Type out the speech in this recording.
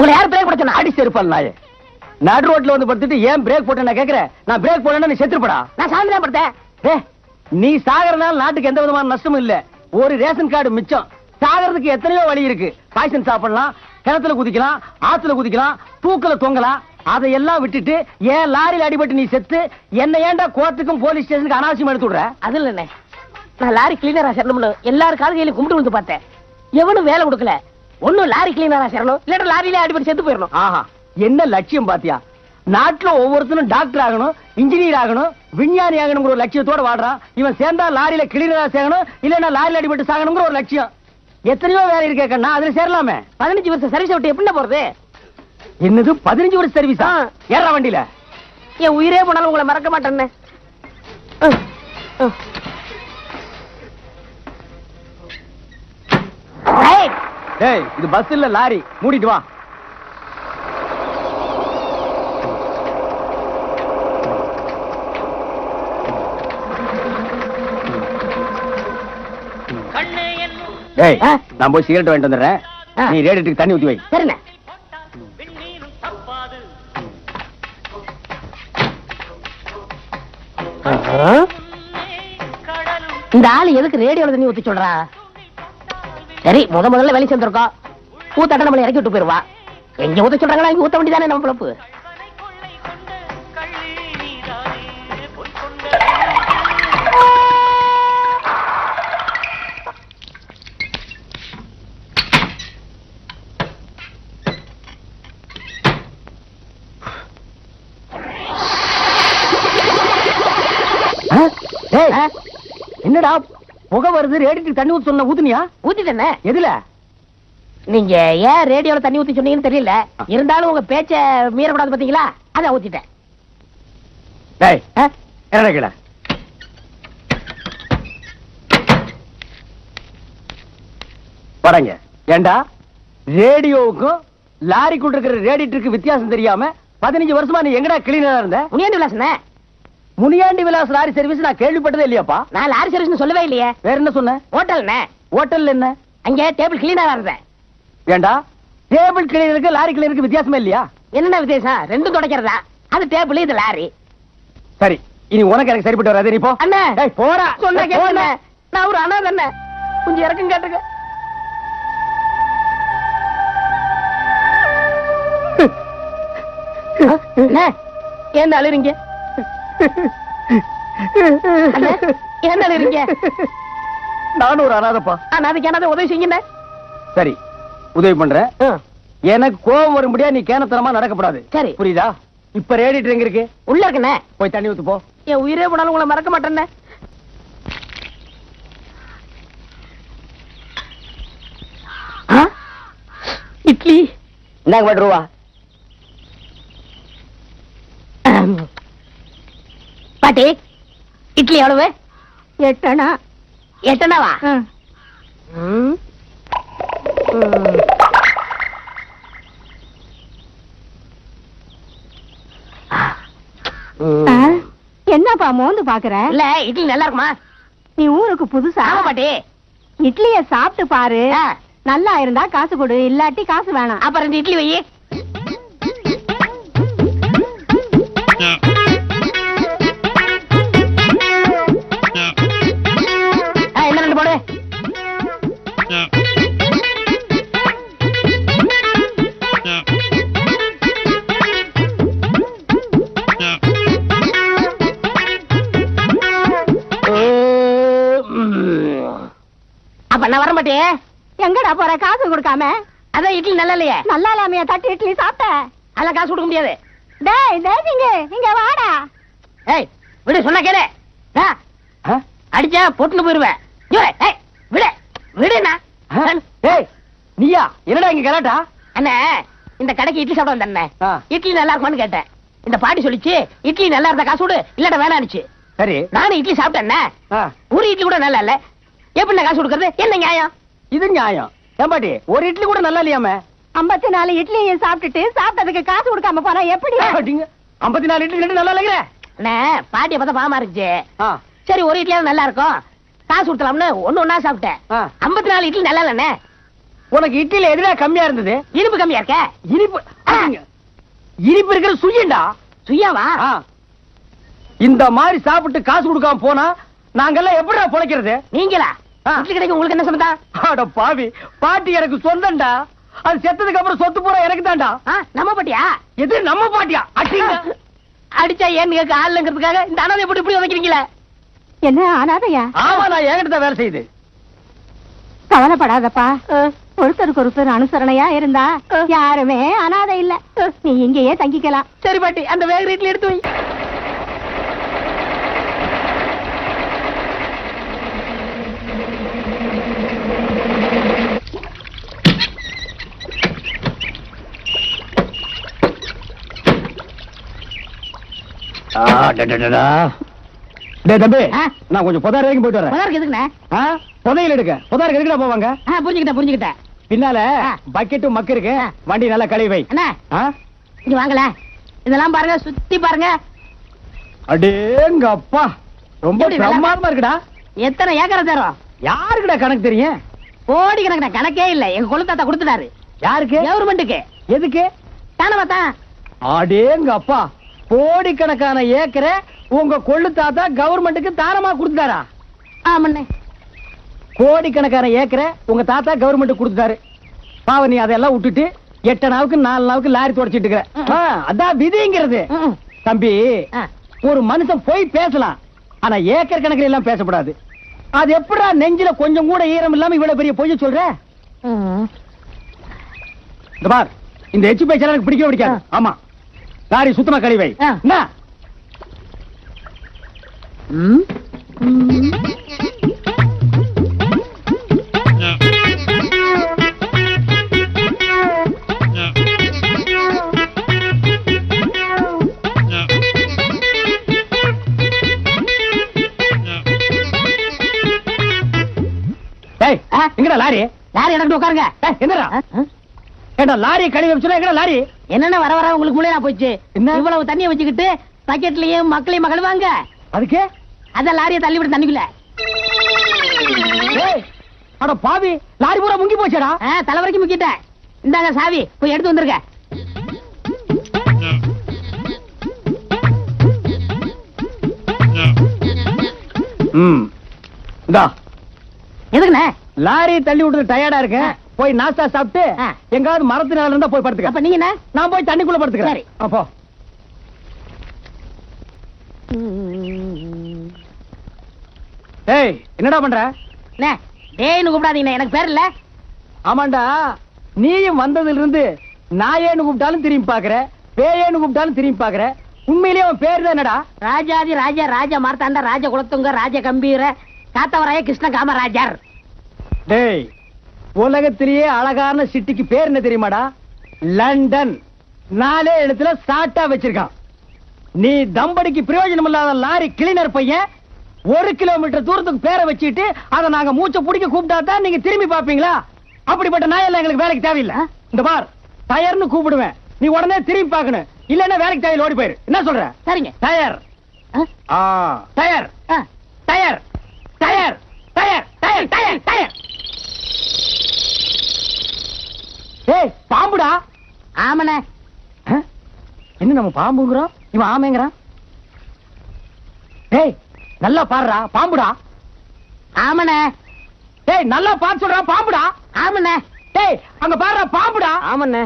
உங்களை யார் பிரேக் போட சொன்னா? அடி செருப்பால் நாயே. நடு ரோட்ல வந்து படுத்துட்டு ஏன் பிரேக் போட்ட நான் கேக்குறேன். நான் பிரேக் போடலன்னா நீ செத்துப்படா. நான் சாயந்தரம் படுத்தேன். நீ சாகறனால நாட்டுக்கு எந்த விதமான நஷ்டமும் இல்ல. ஒரு ரேஷன் கார்டு மிச்சம். சாகறதுக்கு எத்தனையோ வழி இருக்கு. பாய்சன் சாப்பிடலாம், கிணத்துல குதிக்கலாம், ஆத்துல குதிக்கலாம், தூக்கல தொங்கலாம். அதையெல்லாம் விட்டுட்டு ஏன் லாரியில் அடிபட்டு நீ செத்து என்ன ஏன்டா கோர்ட்டுக்கும் போலீஸ் ஸ்டேஷனுக்கு அனாவசியம் எடுத்து விடுற? அது இல்ல, நான் லாரி கிளீனரா சேரணும்னு எல்லாரும் காலையில கும்பிட்டு வந்து பார்த்தேன். எவனும் வேலை கொடுக்கல. ஒன்னும் லாரி கிளீனரா சேரணும், இல்லாட்ட லாரியிலே அடிபட்டு செத்து போயிடணும். ஆஹா, என்ன லட்சியம் பாத்தியா? நாட்டுல ஒவ்வொருத்தரும் டாக்டர் ஆகணும், இன்ஜினியர் ஆகணும், விஞ்ஞானி ஆகணுங்கிற ஒரு லட்சியத்தோட வாடுறான். இவன் சேர்ந்தா லாரியில கிளீனரா சேரணும், இல்லன்னா லாரியில அடிபட்டு சாகணுங்கிற ஒரு லட்சியம். எத்தனையோ வேலை இருக்கே கண்ணா, அதுல சேரலாமே. 15 வருஷம் சர்வீஸ் விட்டு எப்படி போறது? என்னது 15 வருஷம் சர்வீஸா? ஏறா வண்டியில. என் உயிரே போனாலும் உங்களை மறக்க மாட்டேன்னு. இது பஸ் இல்ல லாரி. மூடிட்டு வா. நான் போய் சிகரெட் வாங்கிட்டு வந்துடுறேன். நீ ரேடியேட்டருக்கு தண்ணி ஊத்தி வை. சரிண்ணே. இந்த ஆளு எதுக்கு ரேடியோல தண்ணி ஊத்தி சொல்றா? சரி, முதல்ல வேலை சேர்ந்திருக்கோம். ஊத்தாட்ட நம்மளை இறக்கி விட்டு போயிருவா. எங்க ஊத்த சொல்றாங்களா இங்க ஊத்த வேண்டியதானே நம்ம பிழப்பு. என்னடா புகை வருது? ரேடியேட்டருக்கு தண்ணி ஊத்தி சொன்ன ஊத்துனியா? ஊத்திட்டேனே. எதுல? நீங்க ஏன் ரேடியோல தண்ணி ஊத்தி சொன்னீங்கன்னு தெரியல. இருந்தாலும் உங்க பேச்ச மீறக்கூடாது பாத்தீங்களா, அதான் ஊத்திட்டேன். என்ன கேள? படங்க. ஏண்டா ரேடியோவுக்கும் லாரிக்குள்ள இருக்கிற ரேடியேட்டருக்கு வித்தியாசம் தெரியாம 15 வருஷமா நீ எங்கடா கிளீனரா இருந்த? முனியாண்டி விலாசனே. முனியாண்டி விலாஸ் லாரி சர்வீஸ் நான் கேள்விப்பட்டதே இல்லையாப்பா. நான் லாரி சர்வீஸ் சொல்லவே இல்லையே. வேற என்ன சொன்ன? ஹோட்டல்னே. ஹோட்டல்ல என்ன? அங்க டேபிள் கிளீனரா இருந்தேன். ஏண்டா டேபிள் கிளீனருக்கு லாரி கிளீனருக்கு வித்தியாசமே இல்லையா? என்ன வித்தியாசம்? ரெண்டும் துடைக்கிறதா. அது டேபிள், இது லாரி. சரி, இனி உனக்கு எனக்கு சரிப்பட்டு வராது. நீ போ. அண்ணே போறா. சொன்ன கேட்க. நான் ஒரு அண்ணா தானே, கொஞ்சம் இறக்கம் கேட்டுக்க. ஏன் அழுறீங்க? ஏன் அழுறீங்க? நானும் ஒரு அனாதப்பா. அதுக்கு என்ன உதவி செய்யுங்க. சரி, உதவி பண்றேன். எனக்கு கோபம் வரும்படியா நீ கேனத்தனமா நடக்கப்படாது. சரி, புரியுதா? இப்ப ரேடியேட்டர் எங்க இருக்கு? உள்ள இருக்குண்ணே. போய் தண்ணி ஊத்து போ. என் உயிரே போனாலும் உங்களை மறக்க மாட்டேன்னே. இட்லி இந்தாங்க ரூபா. பாட்டி, இட்லி எவ்வளவு? 8 அணா. 8 அணாவா? என்னப்பா மோந்து பாக்குற? இல்ல, இட்லி நல்லா இருக்குமா? நீ ஊருக்கு புதுசா? பாட்டி, இட்லிய சாப்பிட்டு பாரு. நல்லா இருந்தா காசு கொடு, இல்லாட்டி காசு வேணாம். அப்ப 2 இட்லி வை. என்ன 2 போடு. அப்ப நான் வர மாட்டேன். எங்கடா போற காசு கொடுக்காம? அதான் இட்லி நல்லா இல்லையே. நல்லா இல்லாமையா தட்டு இட்லி சாப்பிட்ட? அதெல்லாம் காசு கொடுக்க முடியாது. டேய் தேசிங்க, இங்க வாடா. ஏய் விடு, சொன்னா கேளு. அடிச்சா பொட்டுன்னு போயிருவேன். விடு விடுண்ணா. நீயா என்னடா இங்க கலாட்டா? அண்ணே, இந்த கடைக்கு இட்லி சாப்பிட வந்தேன். இட்லி நல்லா இருக்குமான்னு கேட்டேன். இந்த பாட்டி சொல்லிச்சு இட்லி நல்லா இருந்தா காசு விடு, இல்லாட்ட வேணாச்சு. சரி, நானும் இட்லி சாப்பிட்டேன். ஒரு இட்லி கூட நல்லா இல்ல. எப்படி காசு கொடுக்கறது? என்ன நியாயம் இது? நியாயம் ஏம்பாட்டி? ஒரு இட்லி கூட நல்லா இல்லையாம? 54 இட்லியை சாப்பிட்டுட்டு சாப்பிட்டதுக்கு காசு கொடுக்காம போனா எப்படி? 54 இட்லி நல்லா இல்லைங்க. பாட்டியை பார்த்தா பாமா இருந்துச்சு. சரி, ஒரு இட்லியாவது நல்லா இருக்கும், காசு கொடுத்தலாம்னு ஒண்ணு ஒண்ணா சாப்பிட்டேன். 54 இட்லி நல்லா இல்லண்ணே. உனக்கு இட்லியில எதுல கம்மியா இருந்தது? இனிப்பு கம்மியா இருக்க? இனிப்பு இனிப்பு இருக்கிற சுயண்டா. சுயாவா? இந்த மாதிரி சாப்பிட்டு காசு கொடுக்காம போனா நாங்கெல்லாம் எப்படிடா பொழைக்கிறது? நீங்களா? இட்லி கடைக்கு உங்களுக்கு என்ன சொந்தா? அட பாவி, பாட்டி எனக்கு சொந்தம்டா. அது செத்ததுக்கு அப்புறம் சொத்து பூரா எனக்கு தான்டா. நம்ம பாட்டியா? எது நம்ம பாட்டியா? அடிச்சா ஏன்னு கேட்க ஆளுங்கிறதுக்காக இந்த அனாதை எப்படி இப்படி உதைக்கிறீங்களே? என்ன அனாதையா? ஆமா, நான் என்கிட்ட தான் வேலை செய்யுது. கவலைப்படாதப்பா, ஒருத்தருக்கு ஒருத்தர் அனுசரணையா இருந்தா யாருமே அனாதை இல்ல. நீ இங்கேயே தங்கிக்கலாம். சரி பாட்டி, அந்த வேக ரீட்ல எடுத்து வை. தம்பி, நான் கொஞ்சம் புதார் வரைக்கும் போயிட்டு வரேன். புதாருக்கு எதுக்குண்ணே? புதையல் எடுக்க. புதாருக்கு எதுக்குடா போவாங்க? புரிஞ்சுக்கிட்டேன். பின்னால பக்கெட்டும் மக்கு இருக்கு. வண்டி நல்லா கழுவி வை. அண்ணா, இங்க வாங்கல. இதெல்லாம் பாருங்க, சுத்தி பாருங்க. அடேங்க அப்பா, ரொம்ப எப்படி பிரமாதமா இருக்குடா. எத்தனை ஏக்கரை தரும்? யாருக்குடா கணக்கு தெரியும்? கோடி கணக்கு கணக்கே இல்ல. எங்க கொள்ளு தாத்தா கொடுத்துட்டாரு. யாருக்கு? கவர்மெண்ட்டுக்கு. எதுக்கு? தானே பார்த்தா? அடேங்க அப்பா, கோடிக்கணக்கான ஏக்கரை உங்க கொள்ளு தாத்தா கவர்மெண்ட்டுக்கு தாரமா கொடுத்துட்டாரா? ஆமாண்ணே. கோடிக்கணக்கான ஏக்கரை உங்க தாத்தா கவர்மெண்ட் கொடுத்துட்டாரு. பாவ, நீ அதெல்லாம் விட்டுட்டு 8 நாவுக்கு 4 நாவுக்கு லாரி தொடச்சிட்டு இருக்க. அதான் விதிங்கிறது. தம்பி, ஒரு மனுஷன் போய் பேசலாம், ஆனா ஏக்கர் கணக்கில் எல்லாம் பேசக்கூடாது. அது எப்படா நெஞ்சில கொஞ்சம் கூட ஈரம் இல்லாம இவ்வளவு பெரிய பொய்ய சொல்ற? இந்த பார், இந்த எச்சு பேச்செல்லாம் எனக்கு பிடிக்கவே பிடிக்காது. ஆமா, லாரி சுத்தமா கழிவை. என்ன? எங்கடா லாரி? லாரி எடுத்து உட்காருங்க. என்னடா ஏண்டா லாரி கழுவி வச்சுனா? எங்கடா லாரி? என்னென்ன வர வர உங்களுக்கு மூளையா போச்சு? என்ன இவ்வளவு தண்ணியை வச்சுக்கிட்டு பக்கெட்லயும் மக்களையும் கழுவாங்க? அதுக்கு அத லாரியை தள்ளி விட்டு தண்ணிக்குள்ள. அட பாவி, லாரி பூரா முங்கி போச்சடா. தலை வரைக்கும் முக்கிட்டேன். இந்தாங்க சாவி, போய் எடுத்து வந்துருங்க. எதுக்குண்ணே? லாரி தள்ளி விட்டு டயர்டா இருக்கு. போய் நாஸ்டா சாப்பிட்டு எங்காவது மரத்து நாள் இருந்தா போய் படுத்துக்க. அப்ப நீங்க? நான் போய் தண்ணிக்குள்ள படுத்துக்கிறேன். அப்போ ஏய், என்னடா பண்ற? டேய்னு கூப்பிடாதீங்க, எனக்கு பேர் இல்ல. ஆமாண்டா, நீயும் வந்ததுல இருந்து நாயேன்னு கூப்பிட்டாலும் திரும்பி பாக்குற, பேயேன்னு கூப்பிட்டாலும் திரும்பி பாக்குற. உண்மையிலேயே அவன் பேர் தான் என்னடா? ராஜாதி ராஜா ராஜ மார்த்தாண்ட ராஜ குலத்துங்க ராஜ கம்பீர காத்தவராய கிருஷ்ண காமராஜர். டேய், உலகத்திலேயே அழகான சிட்டிக்கு பேர் என்ன தெரியுமாடா? லண்டன். 4 எழுத்துல சாட்டா வச்சிருக்கான். நீ தம்படிக்கு பிரயோஜனம் இல்லாத லாரி கிளீனர் பையன் 1 கிலோமீட்டர் தூரத்துக்கு பேரை வச்சுட்டு அதை நாங்க மூச்சை பிடிக்க கூப்பிட்டா தான் நீங்க திரும்பி பாப்பீங்களா? அப்படிப்பட்ட நாயெல்லாம் எங்களுக்கு வேலைக்கு தேவையில்லை. இந்த பார், டயர்னு கூப்பிடுவேன், நீ உடனே திரும்பி பார்க்கணும். இல்லன்னா வேலைக்கு டயர் ஓடி போயிரு. என்ன சொல்ற? சரிங்க. Tyre tyre tyre tyre tyre tyre tyre tyre. ஏய், பாம்புடா. ஆமண்ணே. என்ன நம்ம பாம்புங்கிறோம், இவன் ஆமைங்கிறான். ஏய், நல்லா பாருடா, பாம்புடா. ஆமண்ணே. ஏய், நல்லா பார்த்து சொல்றா, பாம்புடா. ஆமண்ணே. ஏய், அங்க பாருடா, பாம்புடா. ஆமண்ணே.